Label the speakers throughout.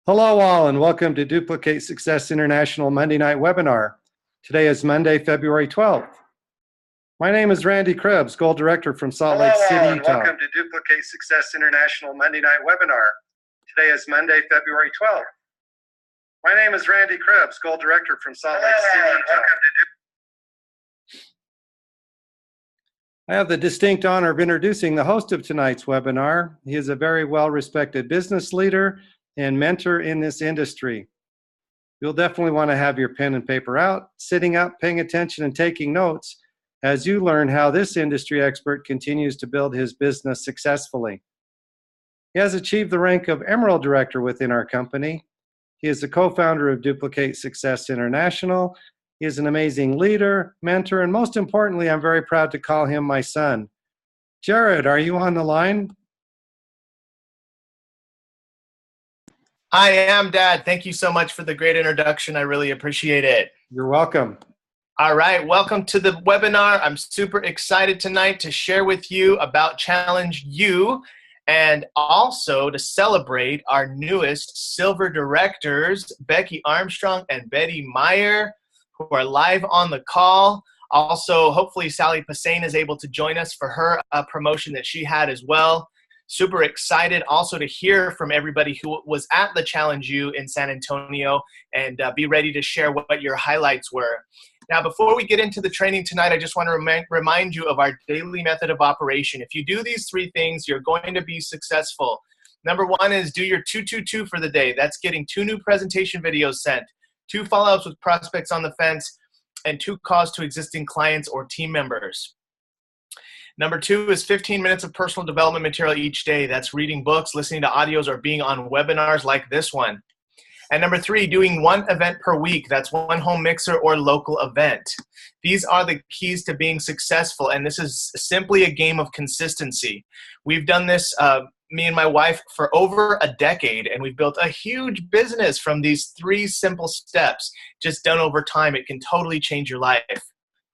Speaker 1: Hello all and welcome to Duplicate Success International Monday Night Webinar. Today is Monday, February 12th. My name is Randy Krebs, Gold Director from Salt Lake City, Utah. Hello all and welcome to Duplicate Success International Monday Night Webinar. Today is Monday, February 12th. My name is Randy Krebs, Gold Director from Salt Lake City, Utah. I have the distinct honor of introducing the host of tonight's webinar. He is a very well-respected business leader and mentor in this industry. You'll definitely want to have your pen and paper out, sitting up, paying attention, and taking notes as you learn how this industry expert continues to build his business successfully. He has achieved the rank of Emerald Director within our company. He is the co-founder of Duplicate Success International. He is an amazing leader, mentor, and most importantly, I'm very proud to call him my son. Jared, are you on the line?
Speaker 2: I am, Dad. Thank you so much for the great introduction. I really appreciate it.
Speaker 1: You're welcome.
Speaker 2: All right, welcome to the webinar. I'm super excited tonight to share with you about Challenge U and also to celebrate our newest Silver Directors, Becky Armstrong and Betty Meyer, who are live on the call. Also, hopefully Sally Passain is able to join us for her promotion that she had as well. Super excited also to hear from everybody who was at the Challenge U in San Antonio and be ready to share what your highlights were. Now, before we get into the training tonight, I just want to remind you of our daily method of operation. If you do these three things, you're going to be successful. Number one is do your 2-2-2 for the day. That's getting 2 new presentation videos sent, 2 follow-ups with prospects on the fence, and 2 calls to existing clients or team members. Number 2 is 15 minutes of personal development material each day. That's reading books, listening to audios, or being on webinars like this one. And number 3, doing 1 event per week. That's 1 home mixer or local event. These are the keys to being successful, and this is simply a game of consistency. We've done this, me and my wife, for over a decade, and we've built a huge business from these 3 simple steps. Just done over time, it can totally change your life,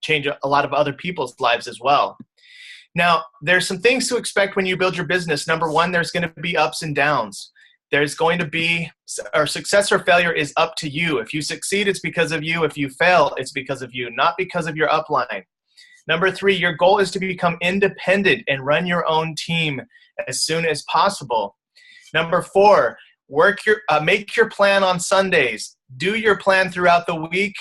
Speaker 2: change a lot of other people's lives as well. Now, there's some things to expect when you build your business. Number 1, there's going to be ups and downs. There's going to be, or success or failure is up to you. If you succeed, it's because of you. If you fail, it's because of you, not because of your upline. Number 3, your goal is to become independent and run your own team as soon as possible. Number 4, make your plan on Sundays. Do your plan throughout the week.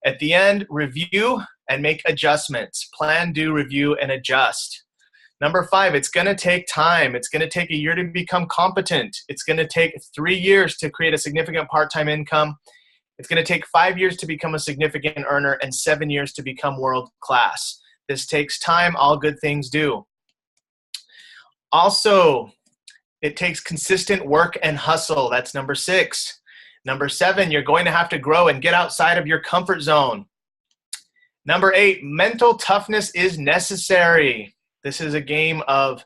Speaker 2: At the end, review and make adjustments. Plan, do, review, and adjust. Number 5, it's going to take time. It's going to take a year to become competent. It's going to take 3 years to create a significant part-time income. It's going to take 5 years to become a significant earner and 7 years to become world-class. This takes time. All good things do. Also, it takes consistent work and hustle. That's number 6. Number 7, you're going to have to grow and get outside of your comfort zone. Number 8, mental toughness is necessary. This is a game of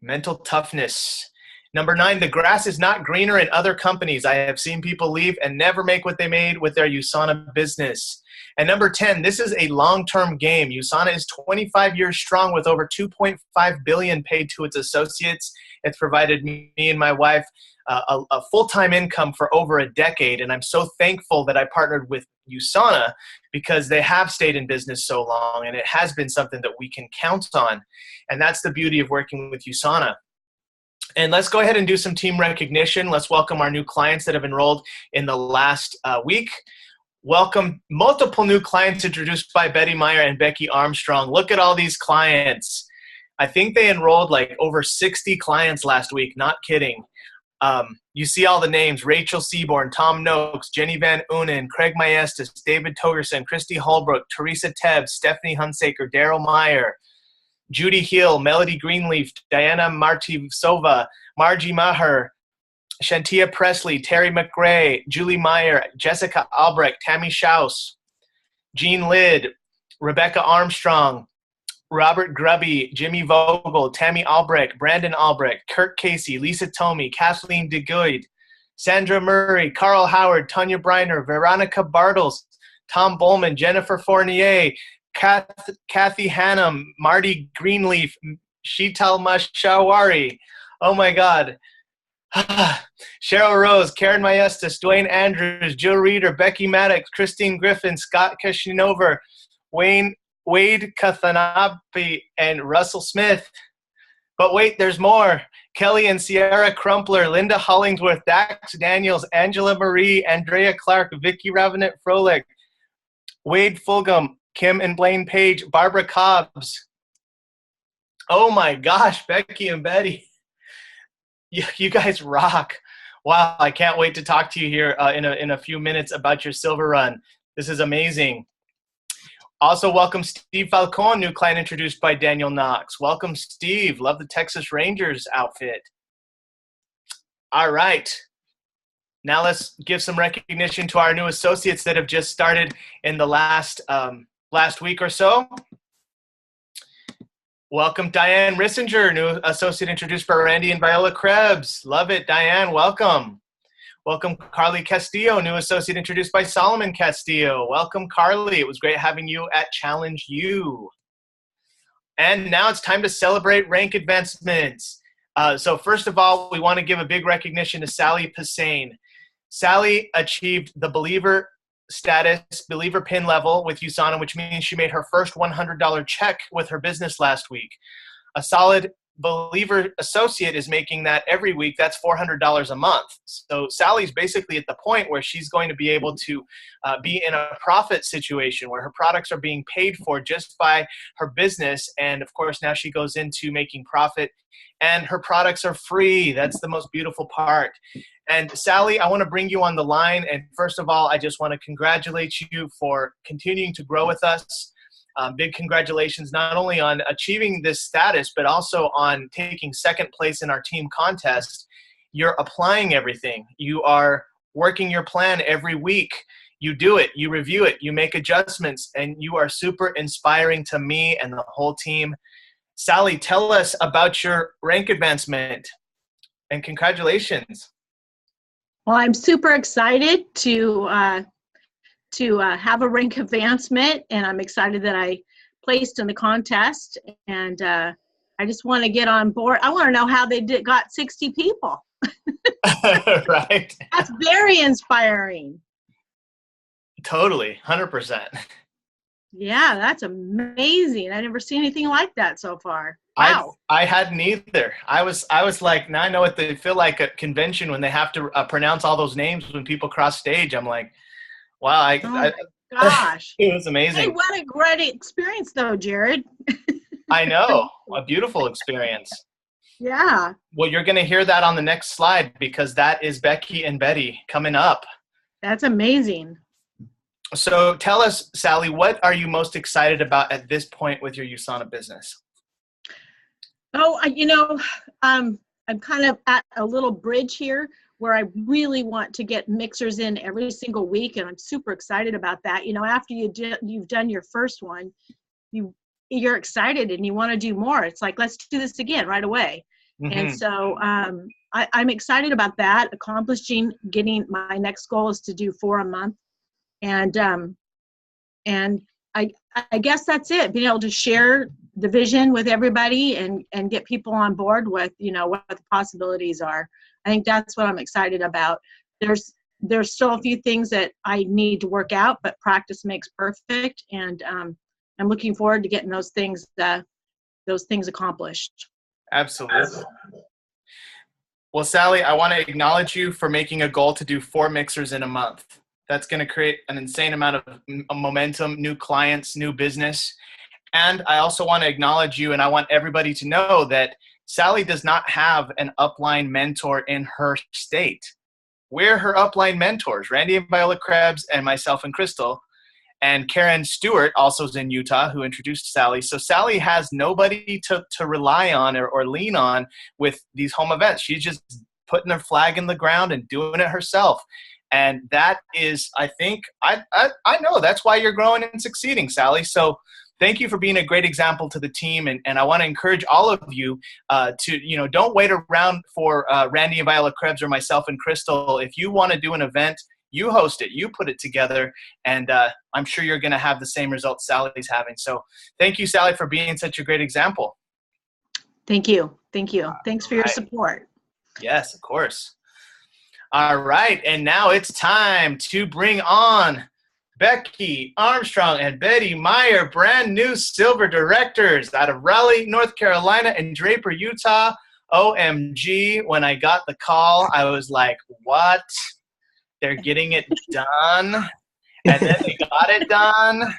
Speaker 2: mental toughness. Number 9, the grass is not greener in other companies. I have seen people leave and never make what they made with their USANA business. And number 10, this is a long-term game. USANA is 25 years strong with over $2.5 billion paid to its associates. It's provided me and my wife a full-time income for over a decade, and I'm so thankful that I partnered with USANA because they have stayed in business so long, and it has been something that we can count on, and that's the beauty of working with USANA. And let's go ahead and do some team recognition. Let's welcome our new clients that have enrolled in the last week. Welcome multiple new clients introduced by Betty Meyer and Becky Armstrong. Look at all these clients. I think they enrolled like over 60 clients last week, not kidding. You see all the names: Rachel Seaborn, Tom Noakes, Jenny Van Unen, Craig Maestas, David Togerson, Christy Holbrook, Teresa Tebbs, Stephanie Hunsaker, Daryl Meyer, Judy Hill, Melody Greenleaf, Diana Martivsova, Margie Maher, Shantia Presley, Terry McRae, Julie Meyer, Jessica Albrecht, Tammy Schaus, Jean Lidd, Rebecca Armstrong, Robert Grubby, Jimmy Vogel, Tammy Albrecht, Brandon Albrecht, Kirk Casey, Lisa Tomey, Kathleen DeGoyd, Sandra Murray, Carl Howard, Tanya Briner, Veronica Bartles, Tom Bowman, Jennifer Fournier, Kathy Hannum, Marty Greenleaf, Sheetal Mashawari. Oh my God. Cheryl Rose, Karen Maestas, Dwayne Andrews, Jill Reeder, Becky Maddox, Christine Griffin, Scott Kashinover, Wade Kathanapi, and Russell Smith. But wait, there's more. Kelly and Sierra Crumpler, Linda Hollingsworth, Dax Daniels, Angela Marie, Andrea Clark, Vicky Ravenette Froelich, Wade Fulgham, Kim and Blaine Page, Barbara Cobbs. Oh my gosh, Becky and Betty. You guys rock. Wow, I can't wait to talk to you here in a few minutes about your silver run. This is amazing. Also, welcome Steve Falcone, new client introduced by Daniel Knox. Welcome, Steve. Love the Texas Rangers outfit. All right. Now let's give some recognition to our new associates that have just started in the last week or so. Welcome, Diane Rissinger, new associate introduced by Randy and Viola Krebs. Love it, Diane. Welcome. Welcome, Carly Castillo, new associate introduced by Solomon Castillo. Welcome, Carly. It was great having you at Challenge U. And now it's time to celebrate rank advancements. So first of all, we want to give a big recognition to Sally Passain. Sally achieved the Believer status, Believer pin level with USANA, which means she made her first $100 check with her business last week. A solid Believer associate is making that every week. That's $400 a month. So Sally's basically at the point where she's going to be able to be in a profit situation where her products are being paid for just by her business. And of course, now she goes into making profit and her products are free. That's the most beautiful part. And Sally, I want to bring you on the line. And first of all, I just want to congratulate you for continuing to grow with us. Big congratulations, not only on achieving this status, but also on taking second place in our team contest. You're applying everything. You are working your plan every week. You do it, you review it, you make adjustments, and you are super inspiring to me and the whole team. Sally, tell us about your rank advancement and congratulations.
Speaker 3: Well, I'm super excited to have a rank advancement, and I'm excited that I placed in the contest, and I just want to get on board. I want to know how they got 60 people.
Speaker 2: Right.
Speaker 3: That's very inspiring.
Speaker 2: Totally, 100%.
Speaker 3: Yeah, that's amazing. I never seen anything like that so far. Wow.
Speaker 2: I hadn't either. I was like, now I know what they feel like at convention when they have to pronounce all those names when people cross stage. I'm like, wow.
Speaker 3: Oh my gosh.
Speaker 2: It was amazing.
Speaker 3: Hey, what a great experience though, Jared.
Speaker 2: I know. A beautiful experience.
Speaker 3: Yeah.
Speaker 2: Well, you're going to hear that on the next slide because that is Becky and Betty coming up.
Speaker 3: That's amazing.
Speaker 2: So tell us, Sally, what are you most excited about at this point with your USANA business?
Speaker 3: Oh, I'm kind of at a little bridge here where I really want to get mixers in every single week, and I'm super excited about that. You know, after you've done your first one, you're excited and you want to do more. It's like, let's do this again right away. Mm-hmm. And so I'm excited about that, getting my next goal is to do 4 a month. And I guess that's it, being able to share the vision with everybody and get people on board with, what the possibilities are. I think that's what I'm excited about. There's still a few things that I need to work out, but practice makes perfect. And I'm looking forward to getting those things accomplished.
Speaker 2: Absolutely. Well, Sally, I want to acknowledge you for making a goal to do 4 mixers in a month. That's going to create an insane amount of momentum, new clients, new business. And I also want to acknowledge you, and I want everybody to know that Sally does not have an upline mentor in her state. We're her upline mentors, Randy and Viola Krebs and myself and Crystal. And Karen Stewart also is in Utah, who introduced Sally. So Sally has nobody to rely on or lean on with these home events. She's just putting her flag in the ground and doing it herself. And that is, I think, I know that's why you're growing and succeeding, Sally. So thank you for being a great example to the team. And I want to encourage all of you to, don't wait around for Randy and Viola Krebs or myself and Crystal. If you want to do an event, you host it, you put it together, and I'm sure you're going to have the same results Sally's having. So thank you, Sally, for being such a great example.
Speaker 3: Thank you. Thank you. Thanks for your support.
Speaker 2: Yes, of course. All right, and now it's time to bring on Becky Armstrong and Betty Meyer, brand new silver directors out of Raleigh, North Carolina and Draper, Utah. OMG, when I got the call, I was like, what? They're getting it done. And then they got it done.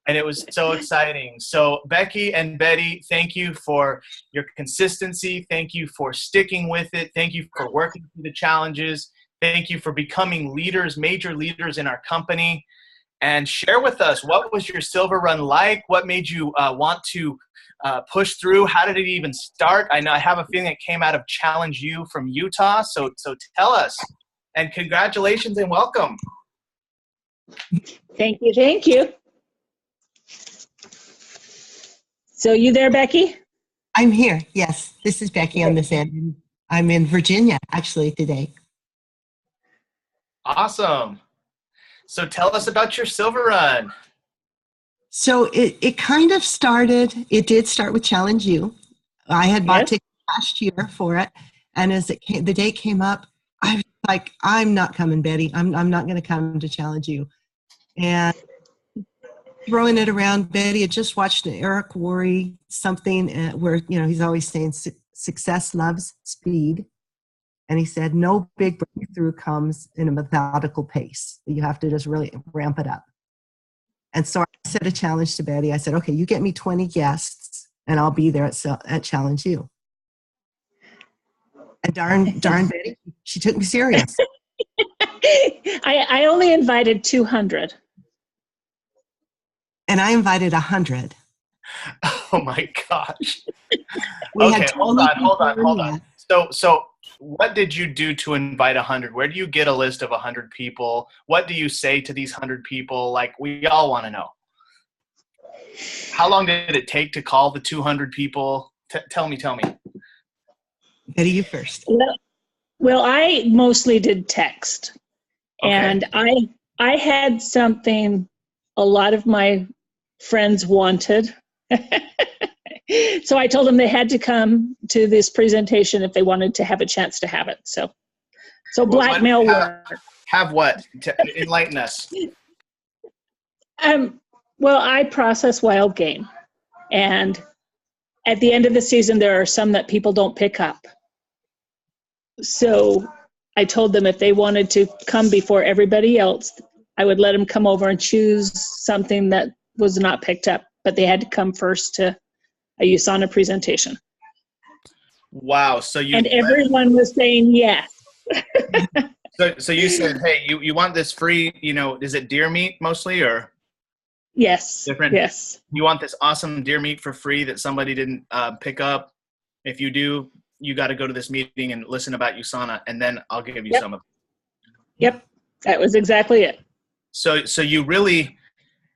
Speaker 2: And it was so exciting. So Becky and Betty, thank you for your consistency. Thank you for sticking with it. Thank you for working through the challenges. Thank you for becoming leaders, major leaders in our company. And share with us, what was your silver run like? What made you want to push through? How did it even start? I know I have a feeling it came out of Challenge U from Utah. So tell us. And congratulations and welcome.
Speaker 3: Thank you. Thank you. So you there, Becky?
Speaker 4: I'm here. Yes, this is Becky on this end. I'm in Virginia actually today.
Speaker 2: Awesome. So tell us about your silver run.
Speaker 4: So it kind of started, it did start with Challenge U. I had bought tickets last year for it. And as it came, the day came up, I was like, I'm not coming, Betty. I'm not going to come to Challenge U. And throwing it around, Betty had just watched an Eric Worre something where, you know, he's always saying success loves speed. And he said, no big breakthrough comes in a methodical pace. You have to just really ramp it up. And so I set a challenge to Betty. I said, okay, you get me 20 guests and I'll be there at Challenge U. And darn Betty, she took me serious.
Speaker 3: I only invited 200.
Speaker 4: And I invited 100.
Speaker 2: Oh my gosh.
Speaker 4: We
Speaker 2: Okay,
Speaker 4: had
Speaker 2: hold on. So what did you do to invite 100? Where do you get a list of 100 people? What do you say to these 100 people? Like, we all want to know. How long did it take to call the 200 people? Tell me.
Speaker 4: Betty, you first.
Speaker 3: Well, I mostly did text.
Speaker 2: Okay.
Speaker 3: And I had something a lot of my friends wanted. So I told them they had to come to this presentation if they wanted to have a chance to have it. So blackmail worked.
Speaker 2: Have what? To enlighten us.
Speaker 3: Well, I process wild game. And at the end of the season, there are some that people don't pick up. So I told them if they wanted to come before everybody else, I would let them come over and choose something that was not picked up, but they had to come first to a USANA presentation.
Speaker 2: Wow.
Speaker 3: And everyone was saying yes.
Speaker 2: So you said, hey, you want this free, you know, is it deer meat mostly or?
Speaker 3: Yes.
Speaker 2: Different?
Speaker 3: Yes.
Speaker 2: You want this awesome deer meat for free that somebody didn't pick up? If you do, you got to go to this meeting and listen about USANA, and then I'll give you some of it.
Speaker 3: Yep. That was exactly it.
Speaker 2: So you really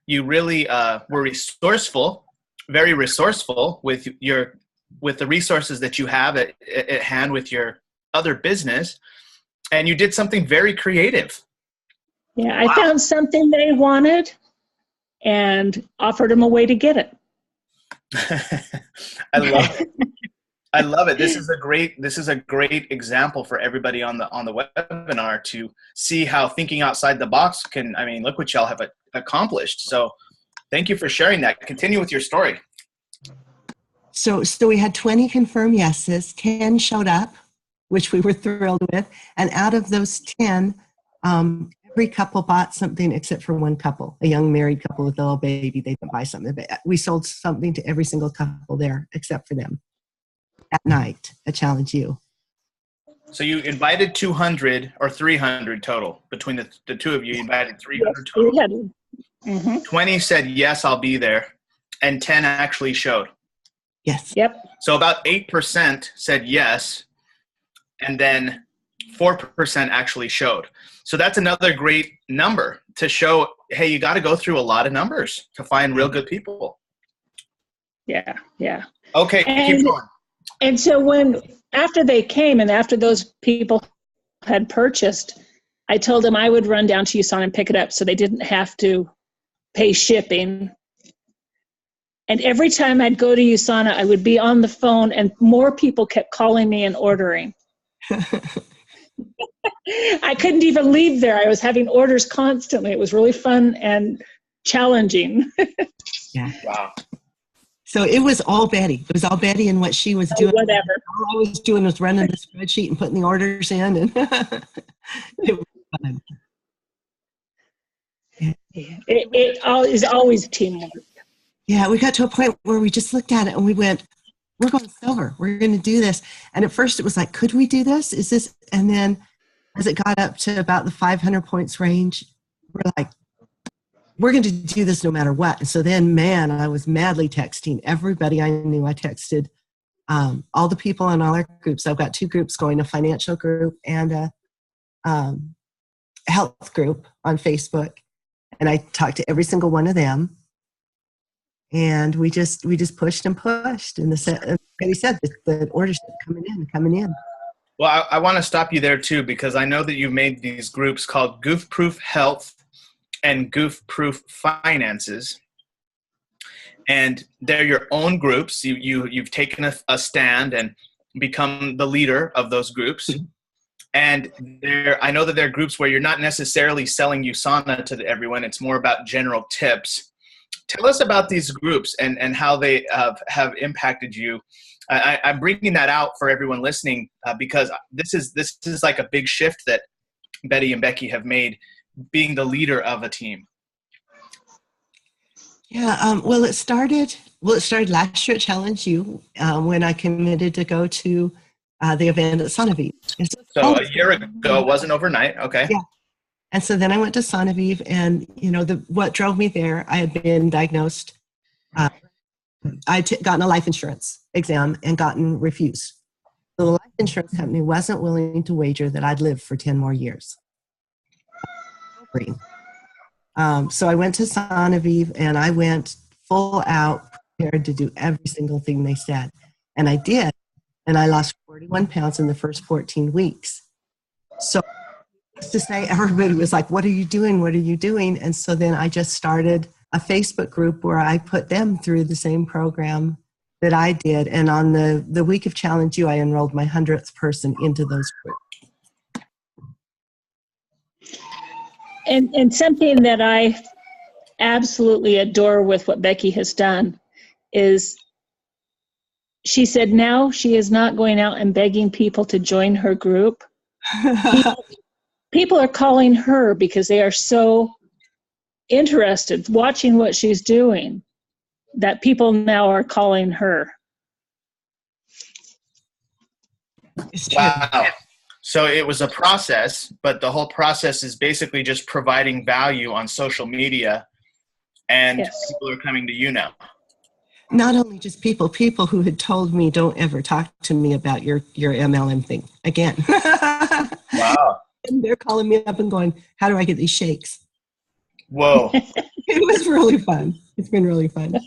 Speaker 2: were resourceful, very resourceful with the resources that you have at hand with your other business, and you did something very creative.
Speaker 3: Yeah, I found something they wanted and offered them a way to get it.
Speaker 2: I love it. I love it. This is a great example for everybody on the webinar to see how thinking outside the box can. I mean, look what y'all have accomplished. So, thank you for sharing that. Continue with your story.
Speaker 4: So we had 20 confirmed yeses, 10 showed up, which we were thrilled with, and out of those 10, every couple bought something except for one couple, a young married couple with a little baby. They didn't buy something, but we sold something to every single couple there except for them. At night at Challenge U.
Speaker 2: So you invited 200 or 300 total between the two of you. You invited 300 total.
Speaker 3: 300. Mm-hmm.
Speaker 2: 20 said yes, I'll be there, and 10 actually showed.
Speaker 4: Yes.
Speaker 3: Yep.
Speaker 2: So about 8% said yes, and then 4% actually showed. So that's another great number to show. Hey, you got to go through a lot of numbers to find real good people.
Speaker 3: Yeah. Yeah.
Speaker 2: Okay, keep going.
Speaker 3: And so after they came and after those people had purchased, I told them I would run down to USANA and pick it up so they didn't have to pay shipping. And every time I'd go to USANA, I would be on the phone and more people kept calling me and ordering.
Speaker 5: I couldn't even leave there. I was having orders constantly. It was really fun and challenging.
Speaker 4: Yeah.
Speaker 2: Wow.
Speaker 4: So it was all Betty. It was all Betty and what she was doing.
Speaker 5: Whatever.
Speaker 4: All I was doing was running the spreadsheet and putting the orders in. And it was fun.
Speaker 5: It is always teamwork.
Speaker 4: Yeah, we got to a point where we just looked at it and we went, we're going silver. We're going to do this. And at first it was like, could we do this? Is this? And then as it got up to about the 500 points range, we're like, we're going to do this no matter what. And so then, man, I was madly texting everybody I knew. I texted all the people in all our groups. I've got 2 groups going, a financial group and a health group on Facebook. And I talked to every single one of them. And we just pushed and pushed. And Betty said, the orders coming in.
Speaker 2: Well, I want to stop you there too, because I know that you've made these groups called Goof Proof Health and Goof Proof Finances. And they're your own groups. You've taken a stand and become the leader of those groups. And I know that they're groups where you're not necessarily selling USANA to everyone. It's more about general tips. Tell us about these groups and how they have impacted you. I'm bringing that out for everyone listening because this is like a big shift that Betty and Becky have made, being the leader of a team.
Speaker 4: Yeah, well, it started last year at Challenge U when I committed to go to the event at Sonavive.
Speaker 2: So a year ago, it wasn't overnight. Okay.
Speaker 4: Yeah. And so then I went to Sonavive, and what drove me there, I had been diagnosed. I'd gotten a life insurance exam and gotten refused. So the life insurance company wasn't willing to wager that I'd live for 10 more years. So I went to Sonavive, and I went full out prepared to do every single thing they said. And I did. And I lost 41 pounds in the first 14 weeks. So to say, everybody was like, what are you doing? What are you doing? And so then I just started a Facebook group where I put them through the same program that I did. And on the week of Challenge U, I enrolled my 100th person into those groups.
Speaker 5: And something that I absolutely adore with what Becky has done is she said now she is not going out and begging people to join her group. People are calling her because they are so interested, watching what she's doing, that people now are calling her.
Speaker 2: Wow. So it was a process, but the whole process is basically just providing value on social media, and
Speaker 5: Yes.
Speaker 2: people are coming to you now.
Speaker 4: Not only just people who had told me, don't ever talk to me about your MLM thing again.
Speaker 2: Wow.
Speaker 4: And they're calling me up and going, how do I get these shakes?
Speaker 2: Whoa.
Speaker 4: It was really fun. It's been really fun.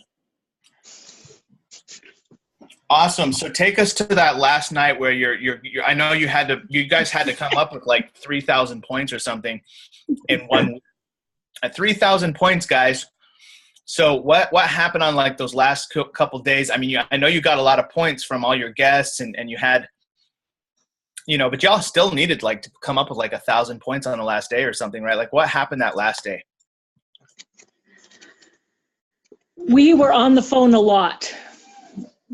Speaker 2: Awesome. So take us to that last night where you're I know you guys had to come up with like 3,000 points or something in 1 week. At 3,000 points, guys. So what happened on like those last couple days? I mean, I know you got a lot of points from all your guests and you had, but y'all still needed like to come up with like 1,000 points on the last day or something, right? Like what happened that last day?
Speaker 5: We were on the phone a lot.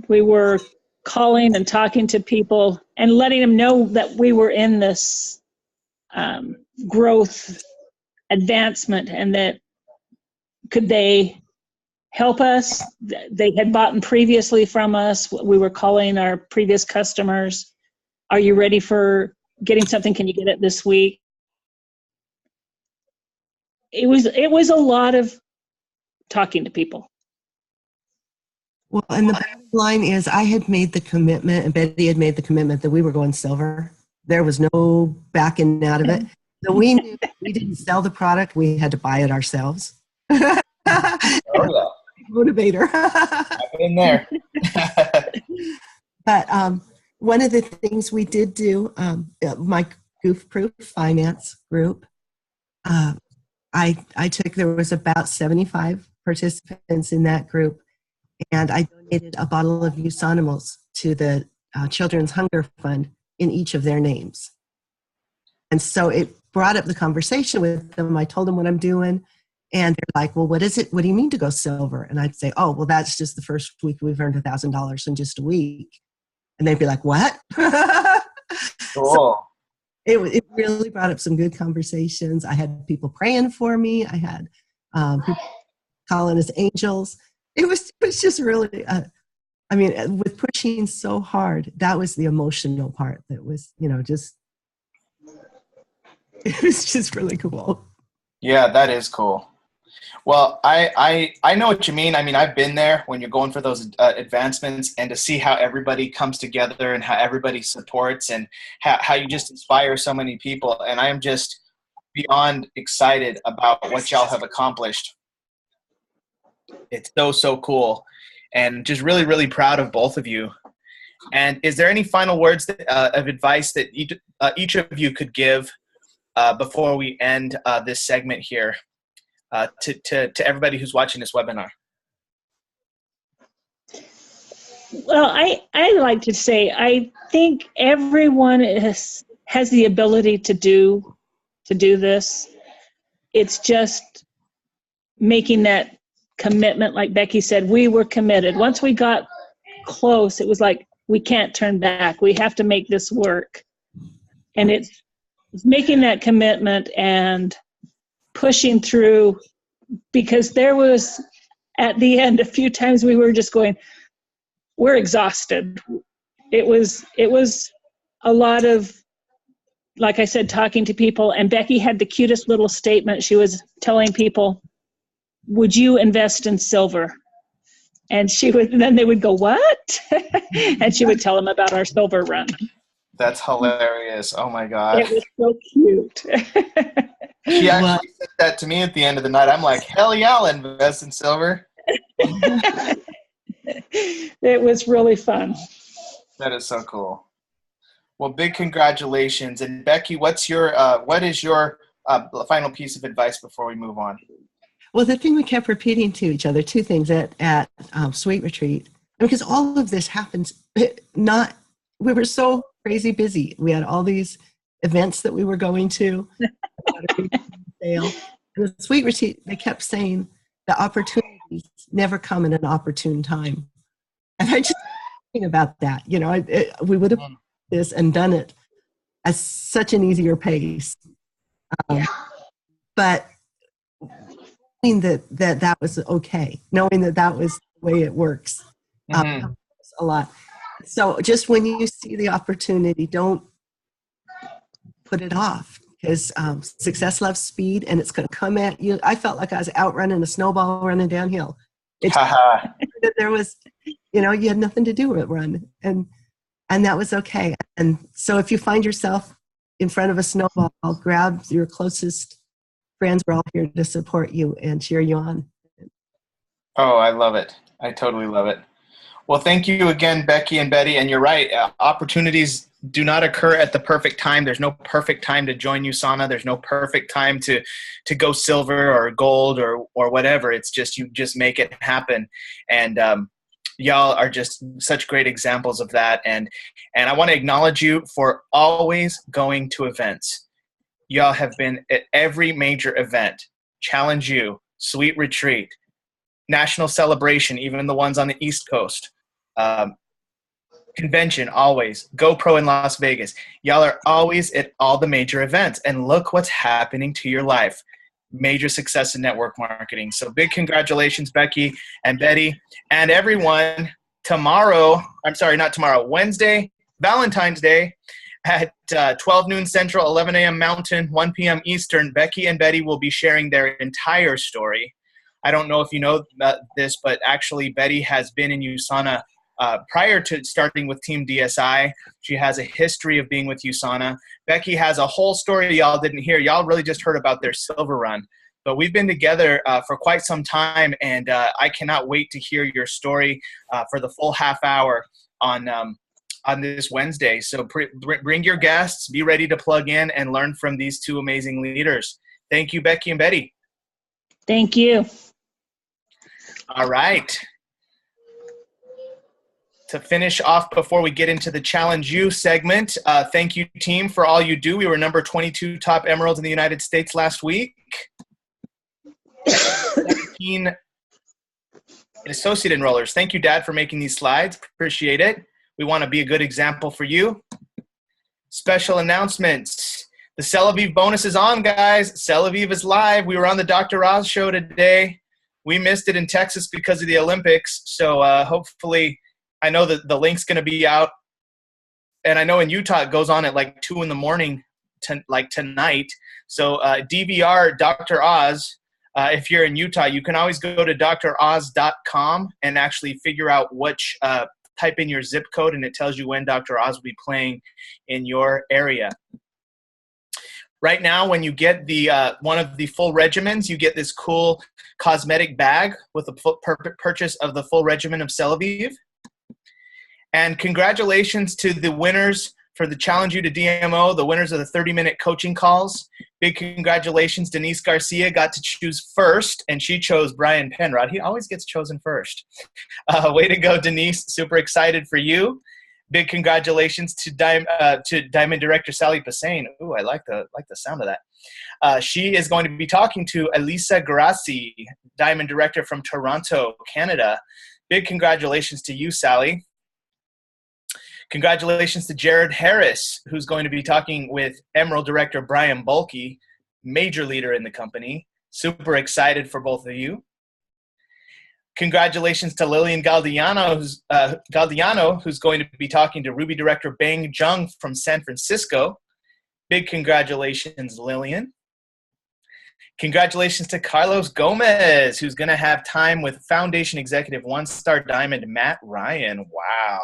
Speaker 5: We were calling and talking to people and letting them know that we were in this growth advancement and that could they help us. They had bought previously from us. We were calling our previous customers. Are you ready for getting something? Can you get it this week? It was a lot of talking to people.
Speaker 4: Well, and the bottom line is I had made the commitment, and Betty had made the commitment that we were going silver. There was no backing out of it. So we knew we didn't sell the product. We had to buy it ourselves.
Speaker 2: Oh, yeah.
Speaker 4: Motivator.
Speaker 2: I've been there.
Speaker 4: But one of the things we did do, my Goof Proof Finance group, there was about 75 participants in that group, and I donated a bottle of Usanimals to the Children's Hunger Fund in each of their names. And so it brought up the conversation with them. I told them what I'm doing. And they're like, well, what is it? What do you mean to go silver? And I'd say, oh, well, that's just the first week we've earned $1,000 in just a week. And they'd be like, what?
Speaker 2: Cool.
Speaker 4: So it really brought up some good conversations. I had people praying for me. I had people calling us angels. It was just really, I mean, with pushing so hard, that was the emotional part that was, just, it was just really cool.
Speaker 2: Yeah, that is cool. Well, I know what you mean. I mean, I've been there when you're going for those advancements, and to see how everybody comes together and how everybody supports and how you just inspire so many people. And I am just beyond excited about what y'all have accomplished. It's so cool, and just really, really proud of both of you. And is there any final words of advice that each of you could give before we end this segment here? To everybody who's watching this webinar?
Speaker 5: Well, I like to say, I think everyone has the ability to do this. It's just making that commitment. Like Becky said, we were committed. Once we got close, it was like, we can't turn back. We have to make this work. And it's making that commitment and pushing through, because there was at the end a few times we were just going, we're exhausted. It was a lot of, like I said, talking to people, and Becky had the cutest little statement. She was telling people, would you invest in silver? And then they would go, what? And she would tell them about our silver run.
Speaker 2: That's hilarious. Oh my God.
Speaker 5: It was so cute.
Speaker 2: She actually said that to me at the end of the night. I'm like, hell yeah, I'll invest in silver.
Speaker 5: It was really fun.
Speaker 2: That is so cool. Well, big congratulations. And Becky, what is your final piece of advice before we move on?
Speaker 4: Well, the thing we kept repeating to each other, two things at Sweet Retreat, because all of this happens, we were so crazy busy. We had all these events that we were going to. And the Sweet Retreat, they kept saying the opportunities never come in an opportune time. And I just thinking about that, we would have this and done it at such an easier pace. But knowing that was okay, knowing that was the way it works, a lot. So just when you see the opportunity, don't put it off, because success loves speed, and it's going to come at you. I felt like I was outrunning a snowball running downhill. There was, you had nothing to do with run, and that was okay. And so if you find yourself in front of a snowball, grab your closest friends. We're all here to support you and cheer you on.
Speaker 2: Oh, I love it. I totally love it. Well, thank you again, Becky and Betty. And you're right. Opportunities do not occur at the perfect time. There's no perfect time to join USANA. There's no perfect time to go silver or gold or whatever. It's just, you just make it happen. And y'all are just such great examples of that. And I want to acknowledge you for always going to events. Y'all have been at every major event. Challenge U, Sweet Retreat, National Celebration, even the ones on the East Coast. Convention, always. GoPro in Las Vegas. Y'all are always at all the major events. And look what's happening to your life. Major success in network marketing. So big congratulations, Becky and Betty. And everyone, Wednesday, Valentine's Day, at 12 noon Central, 11 a.m. Mountain, 1 p.m. Eastern, Becky and Betty will be sharing their entire story. I don't know if you know this, but actually Betty has been in USANA prior to starting with Team DSI. She has a history of being with USANA. Becky has a whole story y'all didn't hear. Y'all really just heard about their silver run. But we've been together for quite some time, and I cannot wait to hear your story for the full half hour on this Wednesday. So bring your guests, be ready to plug in and learn from these two amazing leaders. Thank you, Becky and Betty.
Speaker 5: Thank you.
Speaker 2: All right. to finish off before we get into the Challenge You segment, thank you, team, for all you do. We were number 22 top emeralds in the United States last week. 17 associate enrollers. Thank you, Dad, for making these slides. Appreciate it. We want to be a good example for you. Special announcements. The Tel Aviv bonus is on, guys. Tel Aviv is live. We were on the Dr. Oz show today. We missed it in Texas because of the Olympics. So hopefully, I know that the link's going to be out. And I know in Utah it goes on at like 2 in the morning, like tonight. So DVR Dr. Oz. If you're in Utah, you can always go to droz.com and actually figure out which, type in your zip code, and it tells you when Dr. Oz will be playing in your area. Right now, when you get the one of the full regimens, you get this cool cosmetic bag with the purchase of the full regimen of Tel Aviv. And congratulations to the winners for the Challenge You to DMO, the winners of the 30-minute coaching calls. Big congratulations. Denise Garcia got to choose first, and she chose Brian Penrod. He always gets chosen first. Way to go, Denise. Super excited for you. Big congratulations to Diamond Director Sally Passain. Ooh, I like the sound of that. She is going to be talking to Elisa Grassi, Diamond Director from Toronto, Canada. Big congratulations to you, Sally. Congratulations to Jared Harris, who's going to be talking with Emerald Director Brian Bulkey, major leader in the company. Super excited for both of you. Congratulations to Lillian Galdiano, who's going to be talking to Ruby Director Bang Jung from San Francisco. Big congratulations, Lillian. Congratulations to Carlos Gomez, who's going to have time with Foundation Executive 1-Star Diamond Matt Ryan. Wow.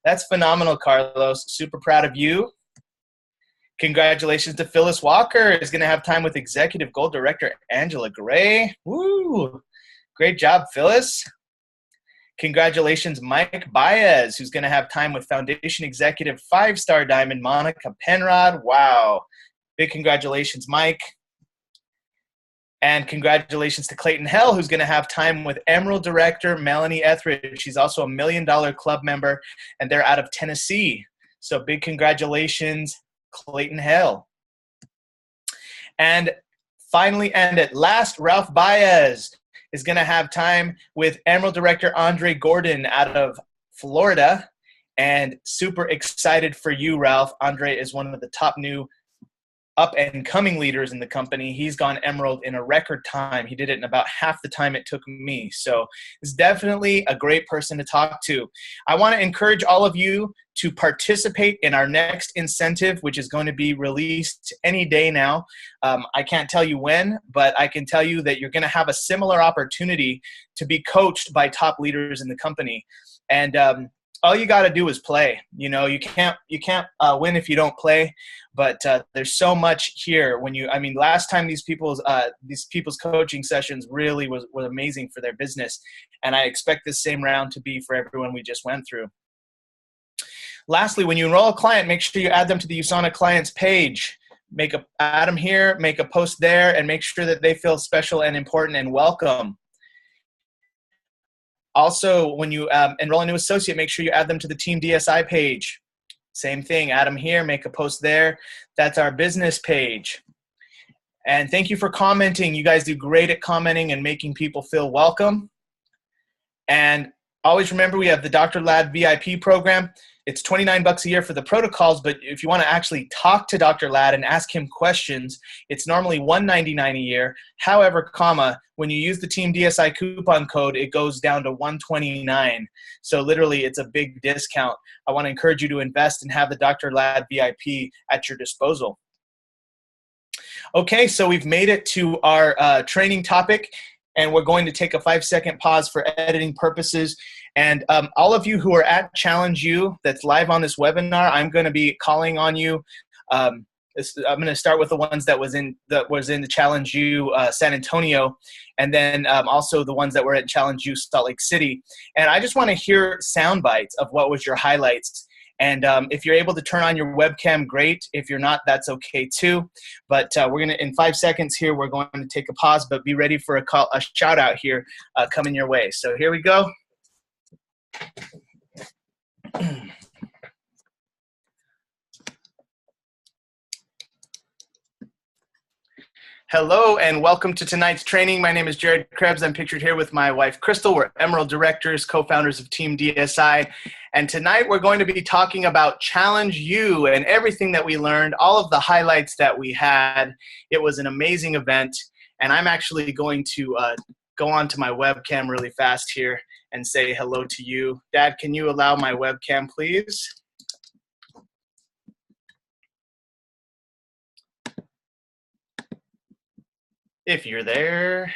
Speaker 2: That's phenomenal, Carlos. Super proud of you. Congratulations to Phyllis Walker, who's going to have time with Executive Gold Director Angela Gray. Woo! Great job, Phyllis. Congratulations, Mike Baez, who's going to have time with Foundation Executive 5-Star Diamond Monica Penrod. Wow. Big congratulations, Mike. And congratulations to Clayton Hell, who's going to have time with Emerald Director Melanie Etheridge. She's also a $1 Million Club member, and they're out of Tennessee. So big congratulations, Clayton Hell. And finally, and at last, Ralph Baez is going to have time with Emerald Director Andre Gordon out of Florida. And super excited for you, Ralph. Andre is one of the top new up-and-coming leaders in the company. He's gone Emerald in a record time. He did it in about half the time it took me. So it's definitely a great person to talk to. I want to encourage all of you to participate in our next incentive, which is going to be released any day now. I can't tell you when, but I can tell you that you're going to have a similar opportunity to be coached by top leaders in the company. And all you got to do is play. You know, you can't win if you don't play. But there's so much here. Last time these people's coaching sessions really was amazing for their business, and I expect this same round to be for everyone we just went through. Lastly, when you enroll a client, make sure you add them to the USANA clients page. Add them here, make a post there, and make sure that they feel special and important and welcome. Also, when you enroll a new associate, make sure you add them to the Team DSI page. Same thing, add them here, make a post there. That's our business page. And thank you for commenting. You guys do great at commenting and making people feel welcome. And always remember, we have the Dr. Ladd VIP program. It's $29 a year for the protocols, but if you want to actually talk to Dr. Ladd and ask him questions, it's normally $199 a year. However, when you use the Team DSI coupon code, it goes down to $129. So literally, it's a big discount. I want to encourage you to invest and have the Dr. Ladd VIP at your disposal. Okay, so we've made it to our training topic, and we're going to take a 5-second pause for editing purposes. And all of you who are at Challenge You that's live on this webinar, I'm going to be calling on you. I'm going to start with the ones that was in the Challenge You San Antonio, and then also the ones that were at Challenge You Salt Lake City. And I just want to hear sound bites of what was your highlights. And if you're able to turn on your webcam, great. If you're not, that's okay too. But we're going to, in 5 seconds here, we're going to take a pause, but be ready for a shout out here coming your way. So here we go. Hello and welcome to tonight's training. My name is Jared Krebs. I'm pictured here with my wife, Crystal. We're Emerald Directors, co-founders of Team DSI. And tonight we're going to be talking about Challenge U and everything that we learned, all of the highlights that we had. It was an amazing event. And I'm actually going to go onto my webcam really fast here and say hello to you. Dad, can you allow my webcam, please? If you're there,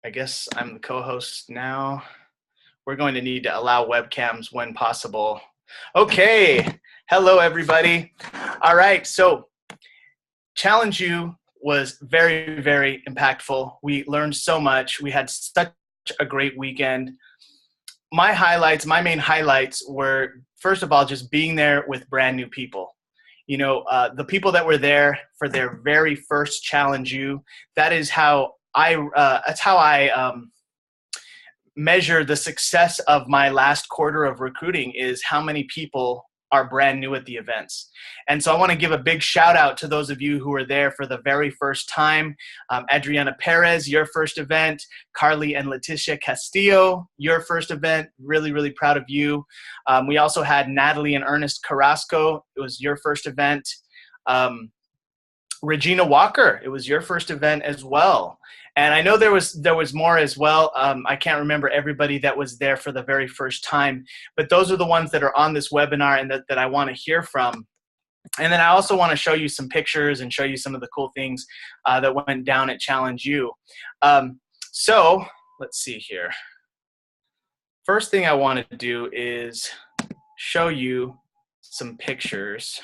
Speaker 2: I guess I'm the co-host now. We're going to need to allow webcams when possible. Okay, hello everybody. All right, so Challenge U was very, very impactful. We learned so much. We had such a great weekend. My main highlights were, first of all, just being there with brand new people. You know, the people that were there for their very first Challenge U, that's how I measure the success of my last quarter of recruiting, is how many people are brand new at the events. And so I want to give a big shout out to those of you who were there for the very first time. Adriana Perez, your first event. Carly and Leticia Castillo, your first event. Really, really proud of you. We also had Natalie and Ernest Carrasco. It was your first event. Regina Walker, it was your first event as well. And I know there was more as well. I can't remember everybody that was there for the very first time, but those are the ones that are on this webinar and that I want to hear from. And then I also want to show you some pictures and show you some of the cool things that went down at Challenge U. So let's see here. First thing I want to do is show you some pictures.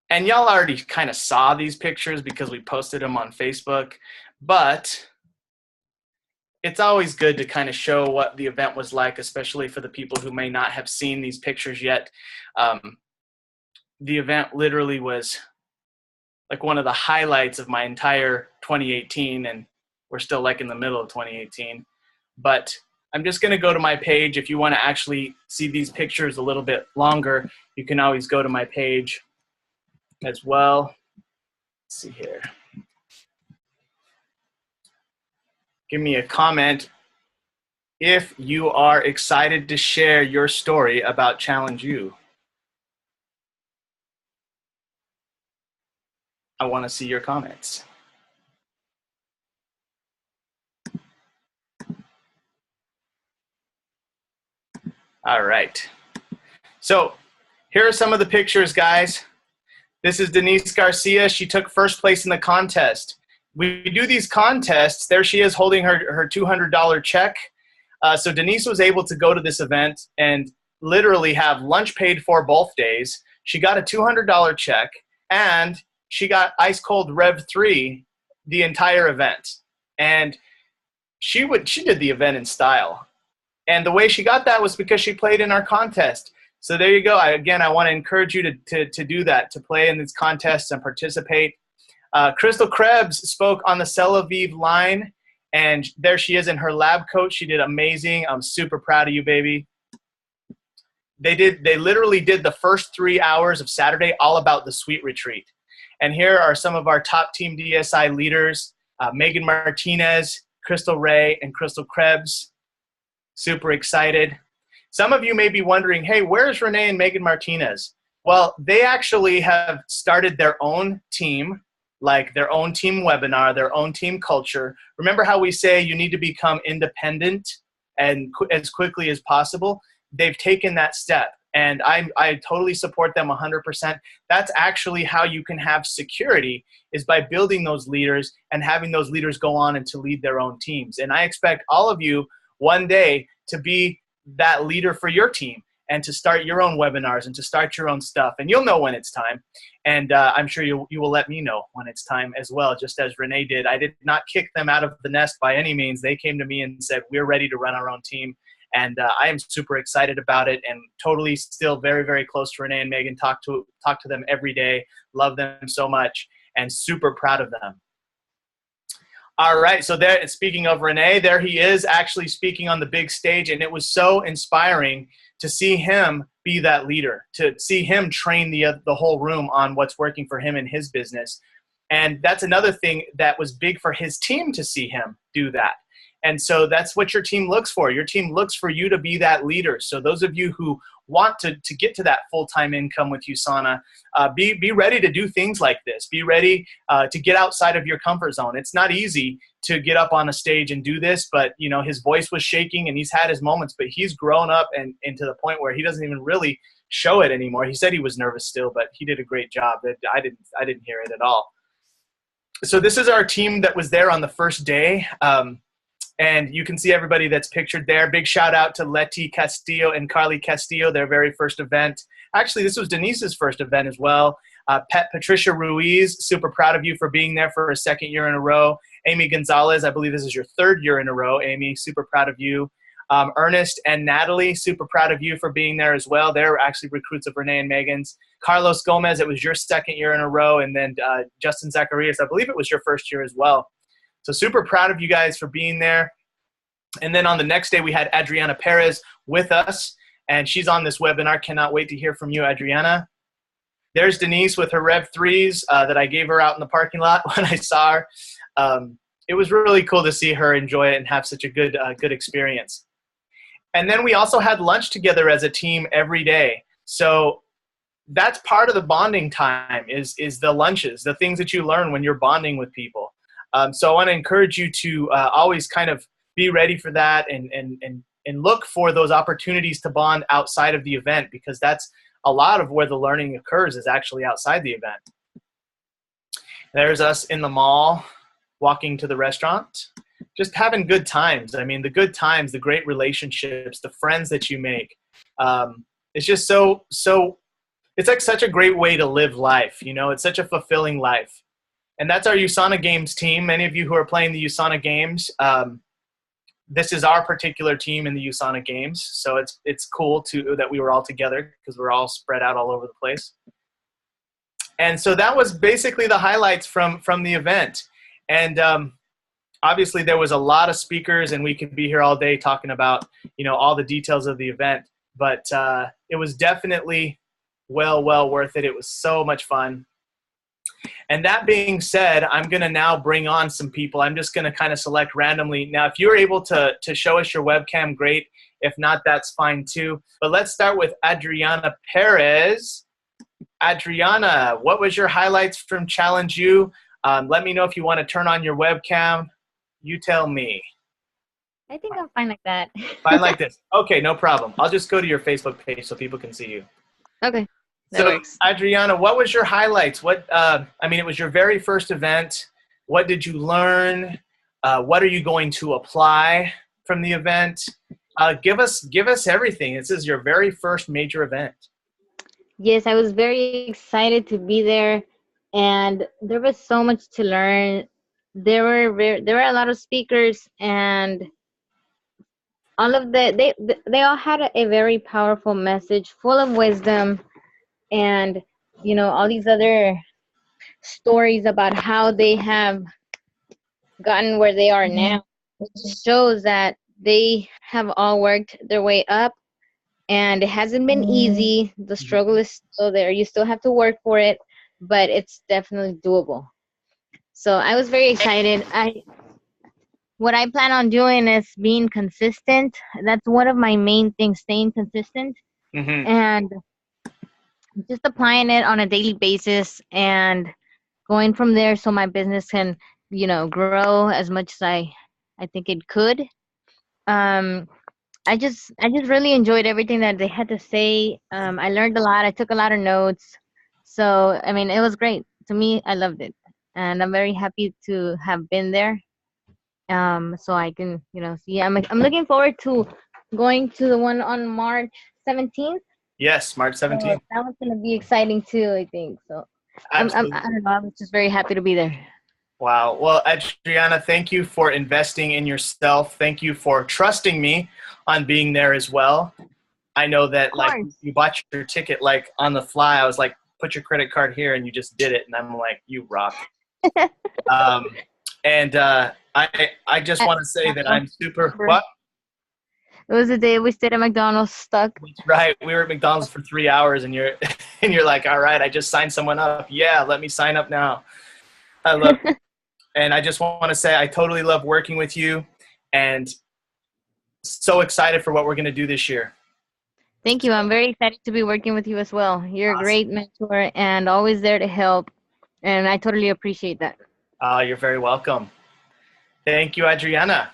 Speaker 2: And y'all already kind of saw these pictures because we posted them on Facebook, but it's always good to kind of show what the event was like, especially for the people who may not have seen these pictures yet. The event literally was like one of the highlights of my entire 2018, and we're still like in the middle of 2018. But I'm just going to go to my page. If you want to actually see these pictures a little bit longer, you can always go to my page as well. Let's see here. Give me a comment if you are excited to share your story about Challenge U. I want to see your comments. All right. So here are some of the pictures, guys. This is Denise Garcia. She took first place in the contest. We do these contests. There she is holding her $200 check. So Denise was able to go to this event and literally have lunch paid for both days. She got a $200 check, and she got ice cold Rev 3 the entire event. And she did the event in style. And the way she got that was because she played in our contest. So there you go. Again, I want to encourage you to do that, to play in these contests and participate. Crystal Krebs spoke on the Tel Aviv line, and there she is in her lab coat. She did amazing. I'm super proud of you, baby. They literally did the first 3 hours of Saturday all about the Sweet Retreat. And here are some of our top Team DSI leaders, Megan Martinez, Crystal Ray, and Crystal Krebs. Super excited. Some of you may be wondering, hey, where's Renee and Megan Martinez? Well, they actually have started their own team, like their own team webinar, their own team culture. Remember how we say you need to become independent and as quickly as possible? They've taken that step, and I totally support them 100%. That's actually how you can have security, is by building those leaders and having those leaders go on and to lead their own teams. And I expect all of you one day to be that leader for your team and to start your own webinars and to start your own stuff. And you'll know when it's time. And I'm sure you will let me know when it's time as well, just as Renee did. I did not kick them out of the nest by any means. They came to me and said, we're ready to run our own team. And I am super excited about it, and totally still very, very close to Renee and Megan. Talk to them every day. Love them so much and super proud of them. All right. So there, speaking of Renee, there he is actually speaking on the big stage. And it was so inspiring to see him be that leader, to see him train the whole room on what's working for him in his business. And that's another thing that was big for his team to see him do that. And so that's what your team looks for. Your team looks for you to be that leader. So those of you who want to get to that full-time income with USANA, be ready to do things like this. Be ready to get outside of your comfort zone. It's not easy to get up on a stage and do this, but you know, his voice was shaking and he's had his moments, but he's grown up and to the point where he doesn't even really show it anymore. He said he was nervous still, but he did a great job. I didn't hear it at all. So this is our team that was there on the first day. And you can see everybody that's pictured there. Big shout out to Letty Castillo and Carly Castillo, their very first event. Actually, this was Denise's first event as well. Patricia Ruiz, super proud of you for being there for a second year in a row. Amy Gonzalez, I believe this is your third year in a row. Amy, super proud of you. Ernest and Natalie, super proud of you for being there as well. They're actually recruits of Renee and Megan's. Carlos Gomez, it was your second year in a row. And then Justin Zacharias, I believe it was your first year as well. So super proud of you guys for being there. And then on the next day, we had Adriana Perez with us, and she's on this webinar. Cannot wait to hear from you, Adriana. There's Denise with her Rev 3s that I gave her out in the parking lot when I saw her. It was really cool to see her enjoy it and have such a good experience. And then we also had lunch together as a team every day. So that's part of the bonding time is the lunches, the things that you learn when you're bonding with people. So I want to encourage you to always kind of be ready for that and look for those opportunities to bond outside of the event, because that's a lot of where the learning occurs is actually outside the event. There's us in the mall, walking to the restaurant, just having good times. I mean, the good times, the great relationships, the friends that you make. It's just so it's like such a great way to live life. You know, it's such a fulfilling life. And that's our USANA Games team. Many of you who are playing the USANA Games, this is our particular team in the USANA Games. So it's cool that we were all together because we're all spread out all over the place. And so that was basically the highlights from the event. And obviously there was a lot of speakers, and we could be here all day talking about, you know, all the details of the event. But it was definitely well worth it. It was so much fun. And that being said, I'm going to now bring on some people. I'm just going to kind of select randomly. Now, if you're able to show us your webcam, great. If not, that's fine too. But let's start with Adriana Perez. Adriana, what was your highlights from Challenge U? Let me know if you want to turn on your webcam. You tell me.
Speaker 6: I think I'm fine like that.
Speaker 2: Fine like this. Okay, no problem. I'll just go to your Facebook page so people can see you.
Speaker 6: Okay.
Speaker 2: So, Adriana, what was your highlights? I mean, it was your very first event. What did you learn? What are you going to apply from the event? Give us everything. This is your very first major event.
Speaker 6: Yes, I was very excited to be there, and there was so much to learn. There were a lot of speakers, and all of they all had a very powerful message, full of wisdom. And, you know, all these other stories about how they have gotten where they are now. It shows that they have all worked their way up, and it hasn't been easy. The struggle is still there. You still have to work for it, but it's definitely doable. So I was very excited. What I plan on doing is being consistent. That's one of my main things, staying consistent.
Speaker 2: Mm-hmm.
Speaker 6: And just applying it on a daily basis and going from there so my business can, you know, grow as much as I think it could. I just really enjoyed everything that they had to say. I learned a lot. I took a lot of notes. So, I mean, it was great. To me, I loved it. And I'm very happy to have been there. So I can, you know, see. I'm looking forward to going to the one on March 17th.
Speaker 2: Yes, March 17th.
Speaker 6: So that one's going to be exciting too, I think. So I don't know. I'm just very happy to be there.
Speaker 2: Wow. Well, Adriana, thank you for investing in yourself. Thank you for trusting me on being there as well. I know that like you bought your ticket like on the fly. I was like, put your credit card here, and you just did it. And I'm like, you rock. And I just want to say that I'm super. What?
Speaker 6: It was the day we stayed at McDonald's stuck.
Speaker 2: That's right. We were at McDonald's for 3 hours, and you're and you're like, all right, I just signed someone up. Yeah, let me sign up now. I love it. And I just want to say I totally love working with you, and so excited for what we're going to do this year.
Speaker 6: Thank you. I'm very excited to be working with you as well. You're
Speaker 2: Awesome.
Speaker 6: a great mentor and always there to help. And I totally appreciate that.
Speaker 2: You're very welcome. Thank you, Adriana.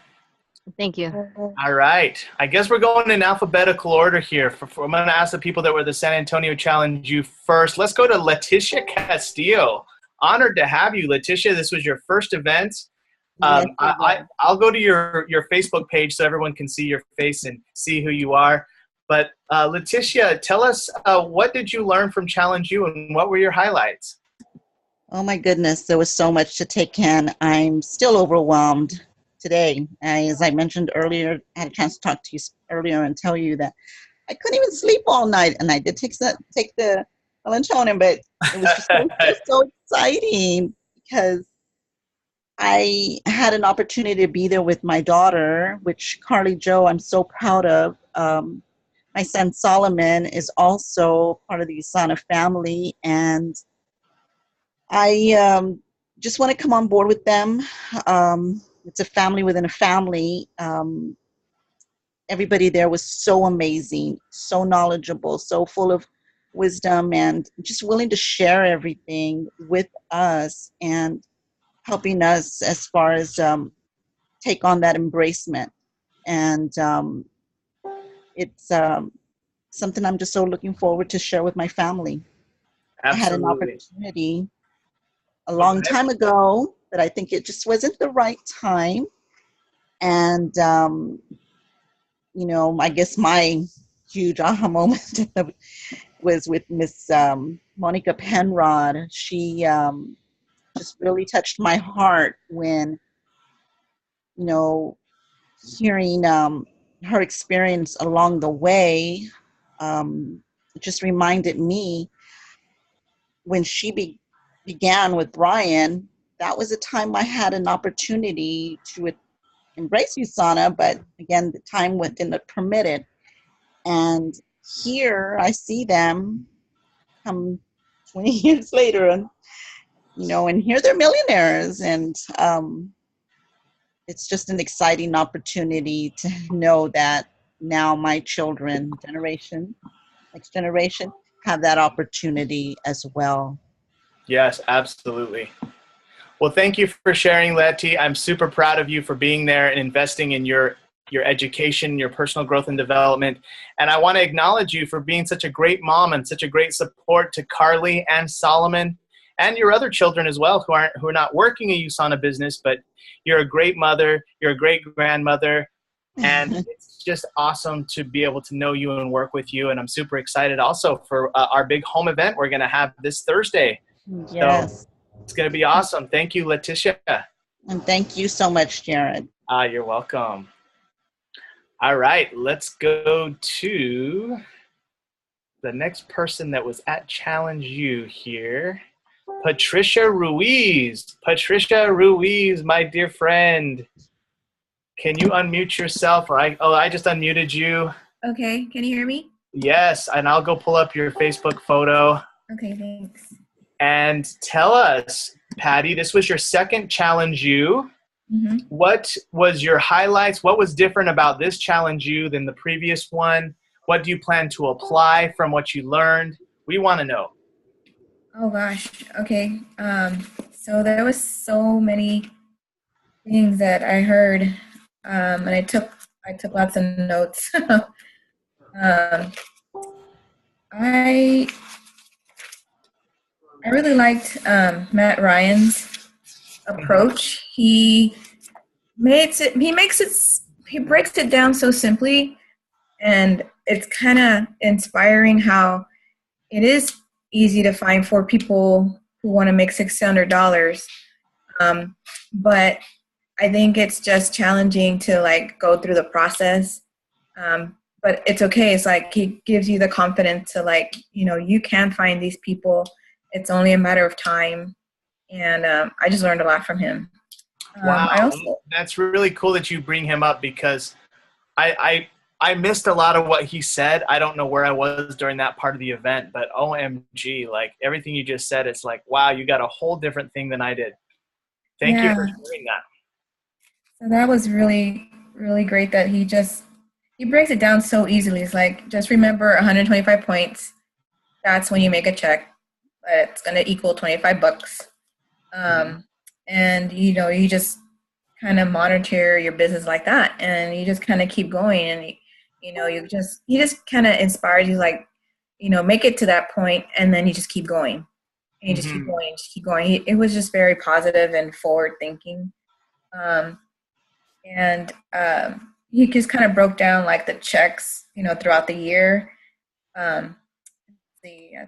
Speaker 6: Thank you.
Speaker 2: All right. I guess we're going in alphabetical order here. I'm going to ask the people that were the San Antonio Challenge you first. Let's go to Leticia Castillo. Honored to have you, Leticia. This was your first event. I'll go to your Facebook page so everyone can see your face and see who you are. But Leticia, tell us, what did you learn from Challenge U and what were your highlights?
Speaker 7: Oh my goodness, there was so much to take in. I'm still overwhelmed today. As I mentioned earlier, I had a chance to talk to you earlier and tell you that I couldn't even sleep all night, and I did take the melatonin, but it was just so exciting because I had an opportunity to be there with my daughter, which Carly Joe I'm so proud of. My son Solomon is also part of the USANA family, and I just want to come on board with them. It's a family within a family. Everybody there was so amazing, so knowledgeable, so full of wisdom, and just willing to share everything with us and helping us as far as take on that embracement. And it's something I'm just so looking forward to share with my family.
Speaker 2: Absolutely.
Speaker 7: I had an opportunity a long time ago, but I think it just wasn't the right time. And, I guess my huge aha moment was with Miss Monica Penrod. She just really touched my heart when, hearing her experience along the way. It just reminded me when she began with Brian, that was a time I had an opportunity to embrace USANA, but again, the time didn't permit it. And here I see them come 20 years later, and and here they're millionaires, and it's just an exciting opportunity to know that now my children, next generation, have that opportunity as well.
Speaker 2: Yes, absolutely. Well, thank you for sharing, Letty. I'm super proud of you for being there and investing in your education, your personal growth and development. And I want to acknowledge you for being such a great mom and such a great support to Carly and Solomon and your other children as well who are not working a USANA business, but you're a great mother, you're a great grandmother, and it's just awesome to be able to know you and work with you. And I'm super excited also for our big home event we're going to have this Thursday.
Speaker 7: Yes.
Speaker 2: So it's going to be awesome. Thank you, Leticia.
Speaker 7: And thank you so much, Jared.
Speaker 2: You're welcome. All right, let's go to the next person that was at Challenge U here. Patricia Ruiz. Patricia Ruiz, my dear friend. Can you unmute yourself? I just unmuted you.
Speaker 8: Okay, can you hear me?
Speaker 2: Yes, and I'll go pull up your Facebook photo.
Speaker 8: Okay, thanks.
Speaker 2: And tell us, Patty, this was your second Challenge U.
Speaker 8: Mm-hmm.
Speaker 2: What was your highlights? What was different about this Challenge U than the previous one? What do you plan to apply from what you learned? We want to know.
Speaker 8: Oh gosh. Okay. So there was so many things that I heard, and I took lots of notes. I really liked Matt Ryan's approach. He breaks it down so simply, and it's kind of inspiring how it is easy to find for people who want to make $600. But I think it's just challenging to go through the process. But it's okay. It's he gives you the confidence to you can find these people. It's only a matter of time. And I just learned a lot from him.
Speaker 2: Wow,
Speaker 8: I also,
Speaker 2: that's really cool that you bring him up because I missed a lot of what he said. I don't know where I was during that part of the event, but OMG, like everything you just said, it's like, wow, you got a whole different thing than I did. Thank you for
Speaker 8: yeah.
Speaker 2: sharing that.
Speaker 8: So that was really, really great that he breaks it down so easily. It's like, just remember 125 points. That's when you make a check. It's going to equal 25 bucks. And, you just kind of monitor your business like that. And you just kind of keep going. And, he just kind of inspires you, like, make it to that point, and then you just keep going. And you just keep going, just keep going. It was just very positive and forward thinking. And he just kind of broke down like the checks, throughout the year. I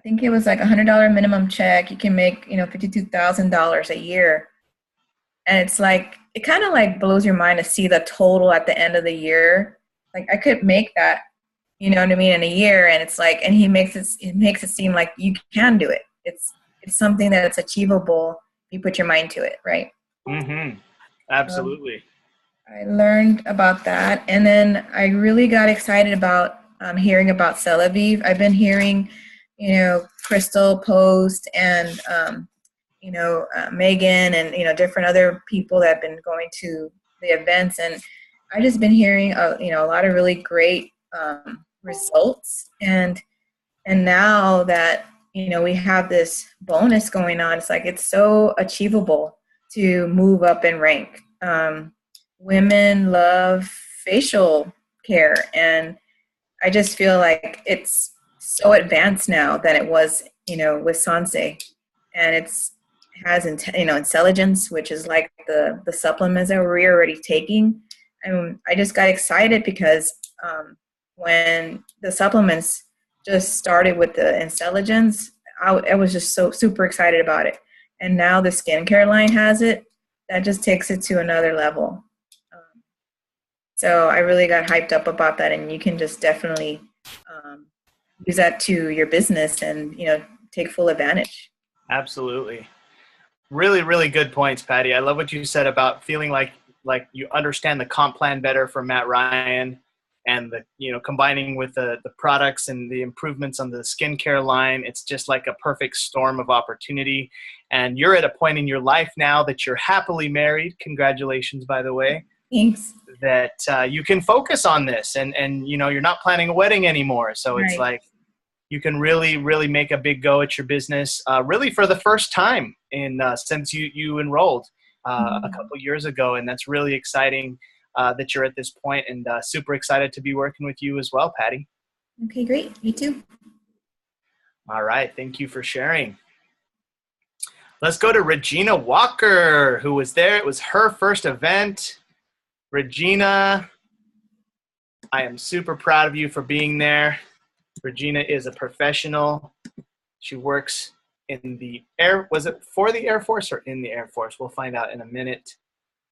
Speaker 8: think it was like $100 minimum check. You can make, $52,000 a year. And it's like, it kind of like blows your mind to see the total at the end of the year. Like I could make that, you know what I mean, in a year. And it's like, and he makes it seem like you can do it. It's something that's achievable. You put your mind to it, right?
Speaker 2: Absolutely.
Speaker 8: I learned about that, and then I really got excited about hearing about Celavive. I've been hearing, Crystal post and Megan and different other people that have been going to the events, and I've just been hearing a lot of really great results, and now that we have this bonus going on, it's like it's so achievable to move up in rank. Women love facial care, and I just feel like it's so advanced now than it was, with Sanse, and has intelligence, which is like the supplements that we're already taking. And I just got excited because when the supplements just started with the intelligence, I was just so super excited about it, and now the skincare line has it. That just takes it to another level. So I really got hyped up about that, and you can just definitely use that to your business and take full advantage.
Speaker 2: Absolutely. Really, really good points, Patty. I love what you said about feeling like you understand the comp plan better from Matt Ryan, and the combining with the products and the improvements on the skincare line. It's just like a perfect storm of opportunity. And you're at a point in your life now that you're happily married. Congratulations, by the way.
Speaker 8: Thanks.
Speaker 2: That you can focus on this, and you're not planning a wedding anymore. So it's like you can really, really make a big go at your business, really for the first time since you enrolled a couple years ago. And that's really exciting that you're at this point, and super excited to be working with you as well, Patty.
Speaker 8: Okay, great. Me too.
Speaker 2: All right. Thank you for sharing. Let's go to Regina Walker, who was there. It was her first event. Regina, I am super proud of you for being there. Regina is a professional. She works in the was it for the Air Force or in the Air Force? We'll find out in a minute.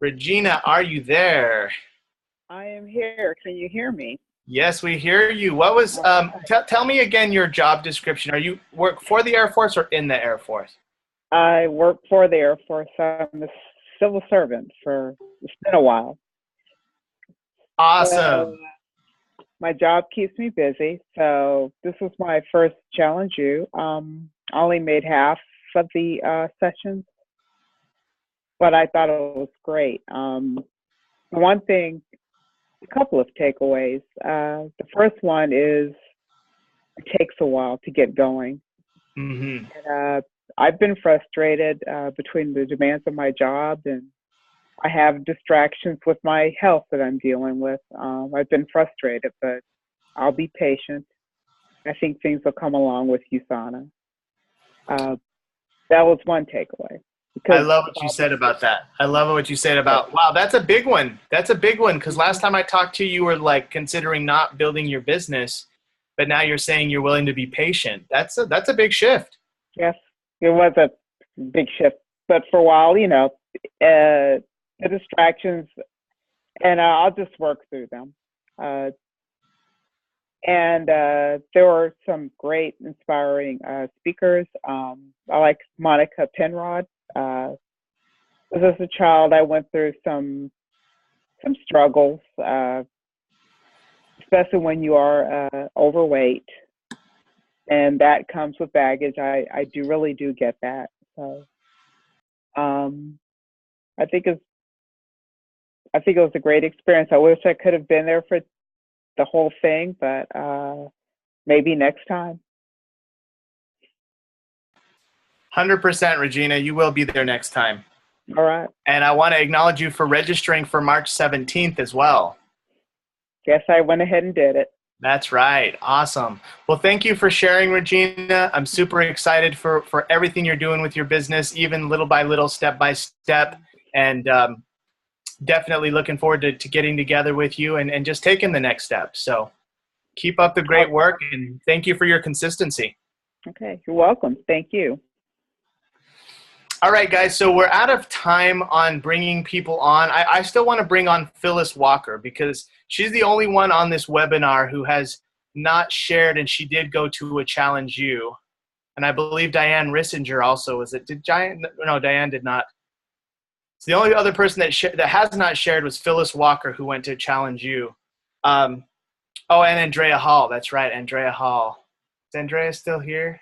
Speaker 2: Regina, are you there?
Speaker 9: I am here. Can you hear me?
Speaker 2: Yes, we hear you. What was, tell me again your job description. Are you work for the Air Force or in the Air Force?
Speaker 9: I work for the Air Force. I'm a civil servant it's been a while.
Speaker 2: Awesome.
Speaker 9: So, my job keeps me busy. So this was my first Challenge You. I only made half of the sessions, but I thought it was great. One thing, a couple of takeaways. The first one is it takes a while to get going. And, I've been frustrated between the demands of my job, and I have distractions with my health that I'm dealing with. I've been frustrated, but I'll be patient. I think things will come along with USANA. That was one takeaway.
Speaker 2: I love what you said about that. I love what you said about, wow, that's a big one. That's a big one, because last time I talked to you, you were like considering not building your business, but now you're saying you're willing to be patient. That's a big shift.
Speaker 9: Yes, it was a big shift. But for a while, the distractions, and I'll just work through them. And there were some great, inspiring speakers. I like Monica Penrod. Because as a child, I went through some struggles, especially when you are overweight, and that comes with baggage. I really do get that. So I think it was a great experience. I wish I could have been there for the whole thing, but maybe next time.
Speaker 2: 100%, Regina. You will be there next time.
Speaker 9: All right.
Speaker 2: And I want to acknowledge you for registering for March 17th as well.
Speaker 9: Yes, I went ahead and did it.
Speaker 2: That's right. Awesome. Well, thank you for sharing, Regina. I'm super excited for everything you're doing with your business, even little by little, step by step. And definitely looking forward to getting together with you and just taking the next step. So keep up the great work, and thank you for your consistency.
Speaker 9: Okay. You're welcome. Thank you.
Speaker 2: All right, guys, so we're out of time on bringing people on. I still want to bring on Phyllis Walker because she's the only one on this webinar who has not shared, and she did go to a Challenge U. And I believe Diane Rissinger also was it. Did Diane? No, Diane did not. So the only other person that has not shared was Phyllis Walker, who went to Challenge U. Oh, and Andrea Hall. That's right, Andrea Hall. Is Andrea still here?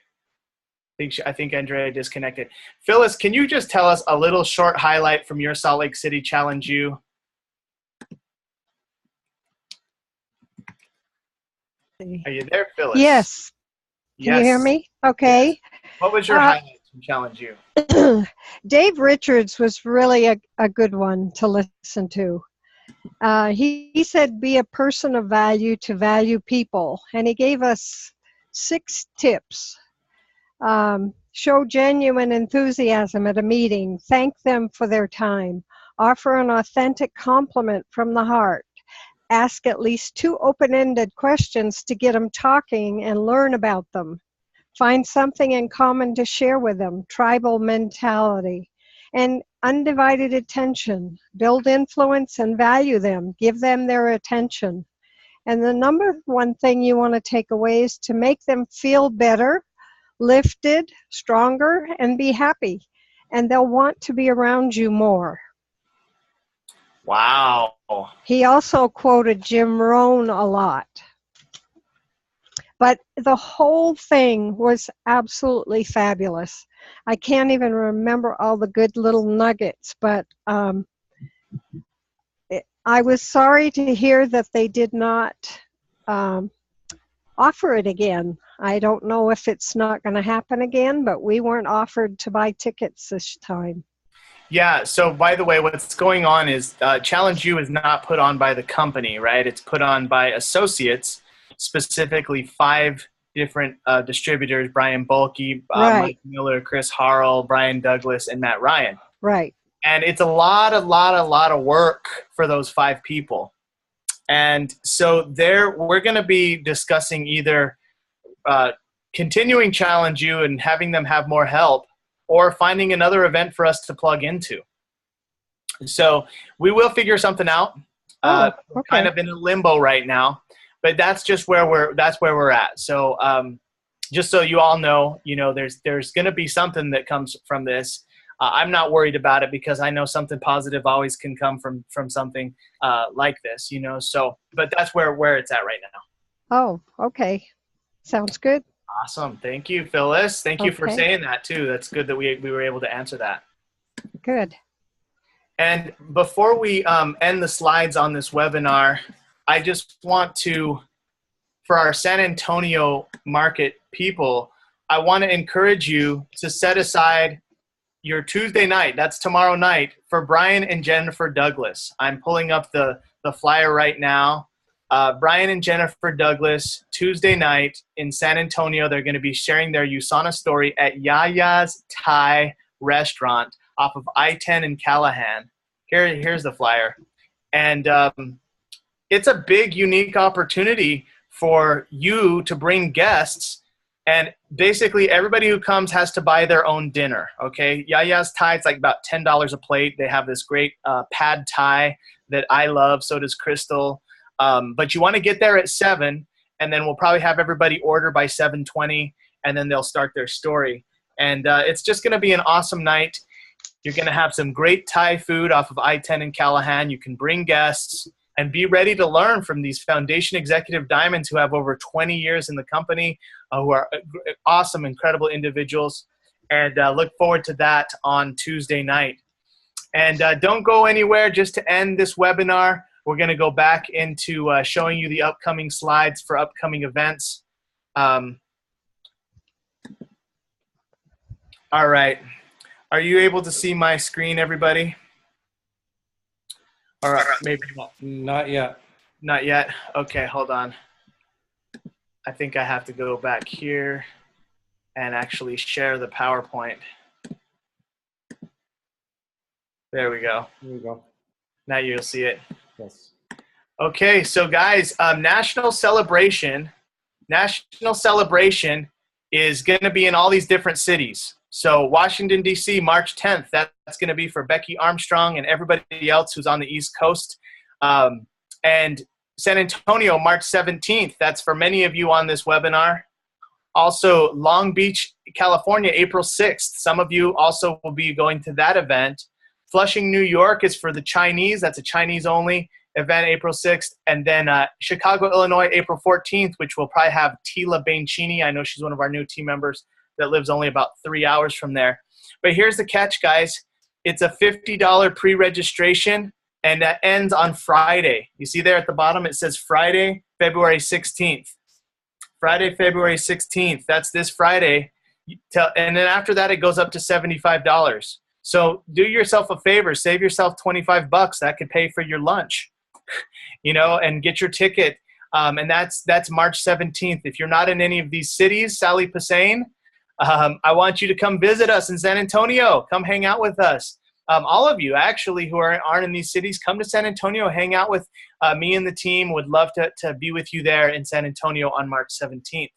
Speaker 2: I think Andrea disconnected. Phyllis, can you just tell us a little short highlight from your Salt Lake City Challenge U? Are you there, Phyllis?
Speaker 10: Yes.
Speaker 2: Yes.
Speaker 10: Can you hear me? Okay.
Speaker 2: Yes. What was your highlight from Challenge U?
Speaker 10: Dave Richards was really a good one to listen to. He said, be a person of value to value people. And he gave us 6 tips. Show genuine enthusiasm at a meeting. Thank them for their time. Offer an authentic compliment from the heart. Ask at least 2 open-ended questions to get them talking and learn about them. Find something in common to share with them. Tribal mentality. And undivided attention. Build influence and value them. Give them their attention. And the number one thing you want to take away is to make them feel better, lifted, stronger, and be happy. And they'll want to be around you more.
Speaker 2: Wow.
Speaker 10: He also quoted Jim Rohn a lot. But the whole thing was absolutely fabulous. I can't even remember all the good little nuggets, but I was sorry to hear that they did not offer it again. I don't know if it's not going to happen again, but we weren't offered to buy tickets this time.
Speaker 2: Yeah, so by the way, what's going on is Challenge U is not put on by the company, right? It's put on by associates, specifically 5 different distributors, Brian Bulkey,
Speaker 10: Right.
Speaker 2: Mike Miller, Chris Harrell, Brian Douglas, and Matt Ryan.
Speaker 10: Right.
Speaker 2: And it's a lot of work for those 5 people. And so we're going to be discussing either continuing Challenge U and having them have more help, or finding another event for us to plug into. So we will figure something out.
Speaker 10: Okay.
Speaker 2: We're kind of in a limbo right now, but that's just where we're at. So just so you all know, there's going to be something that comes from this. I'm not worried about it because I know something positive always can come from something like this, So, but that's where it's at right now.
Speaker 10: Oh, okay. Sounds good.
Speaker 2: Awesome. Thank you, Phyllis. Thank you for
Speaker 10: Okay.
Speaker 2: saying that too. That's good that we were able to answer that.
Speaker 10: Good.
Speaker 2: And before we end the slides on this webinar, I just want to, for our San Antonio market people, I want to encourage you to set aside your Tuesday night, that's tomorrow night, for Brian and Jennifer Douglas. I'm pulling up the flyer right now. Brian and Jennifer Douglas, Tuesday night in San Antonio. They're going to be sharing their USANA story at Yaya's Thai restaurant off of I-10 in Callahan. Here's the flyer. And it's a big, unique opportunity for you to bring guests. And basically, everybody who comes has to buy their own dinner, okay? Yaya's Thai, it's like about $10 a plate. They have this great pad Thai that I love. So does Crystal. But you want to get there at 7, and then we'll probably have everybody order by 7:20, and then they'll start their story. And it's just going to be an awesome night. You're going to have some great Thai food off of I-10 in Callahan. You can bring guests and be ready to learn from these foundation executive diamonds who have over 20 years in the company, who are awesome, incredible individuals. And look forward to that on Tuesday night. And don't go anywhere. Just to end this webinar, we're going to go back into showing you the upcoming slides for upcoming events. All right. Are you able to see my screen, everybody? All right, maybe not.
Speaker 1: Not yet.
Speaker 2: Not yet? Okay, hold on. I think I have to go back here and actually share the PowerPoint. There we go.
Speaker 1: There we go.
Speaker 2: Now you'll see it.
Speaker 1: Yes.
Speaker 2: Okay, so guys, National Celebration is going to be in all these different cities. So Washington, D.C., March 10th, that's going to be for Becky Armstrong and everybody else who's on the East Coast. And San Antonio, March 17th, that's for many of you on this webinar. Also, Long Beach, California, April 6th. Some of you also will be going to that event. Flushing, New York is for the Chinese. That's a Chinese-only event, April 6th. And then Chicago, Illinois, April 14th, which will probably have Tila Baincini. I know she's one of our new team members that lives only about 3 hours from there. But here's the catch, guys. It's a $50 pre-registration, and that ends on Friday. You see there at the bottom, it says Friday, February 16th. Friday, February 16th. That's this Friday. And then after that, it goes up to $75. So do yourself a favor. Save yourself $25. That could pay for your lunch, you know, and get your ticket. And that's March 17th. If you're not in any of these cities, Sally Passain, I want you to come visit us in San Antonio. Come hang out with us. All of you, actually, who aren't in these cities, come to San Antonio, hang out with me and the team. Would love to be with you there in San Antonio on March 17th.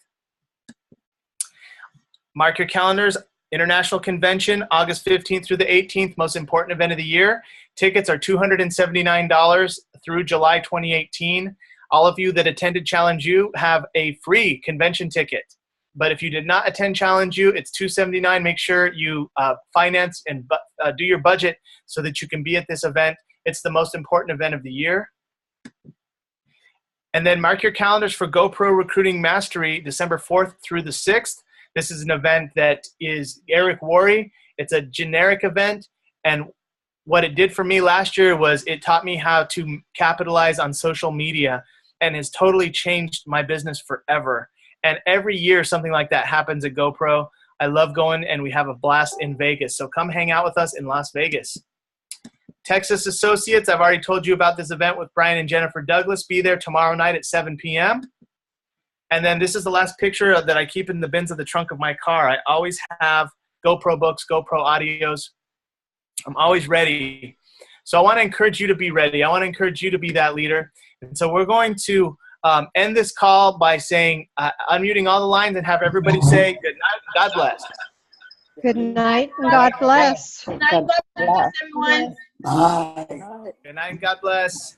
Speaker 2: Mark your calendars. International Convention, August 15th through the 18th, most important event of the year. Tickets are $279 through July 2018. All of you that attended Challenge U have a free convention ticket. But if you did not attend Challenge U, it's $279. Make sure you finance and do your budget so that you can be at this event. It's the most important event of the year. And then mark your calendars for GoPro Recruiting Mastery, December 4th through the 6th. This is an event that is Eric Worre. It's a generic event. And what it did for me last year was it taught me how to capitalize on social media and has totally changed my business forever. And every year something like that happens at GoPro. I love going, and we have a blast in Vegas. So come hang out with us in Las Vegas. Texas Associates, I've already told you about this event with Brian and Jennifer Douglas. Be there tomorrow night at 7 p.m. And then this is the last picture that I keep in the bins of the trunk of my car. I always have GoPro books, GoPro audios. I'm always ready. So I want to encourage you to be ready. I want to encourage you to be that leader. And so we're going to end this call by saying, unmuting all the lines and have everybody say good night. God bless.
Speaker 10: Good night and God bless.
Speaker 3: Good night, God bless, everyone.
Speaker 11: Bye.
Speaker 2: Good night and God bless.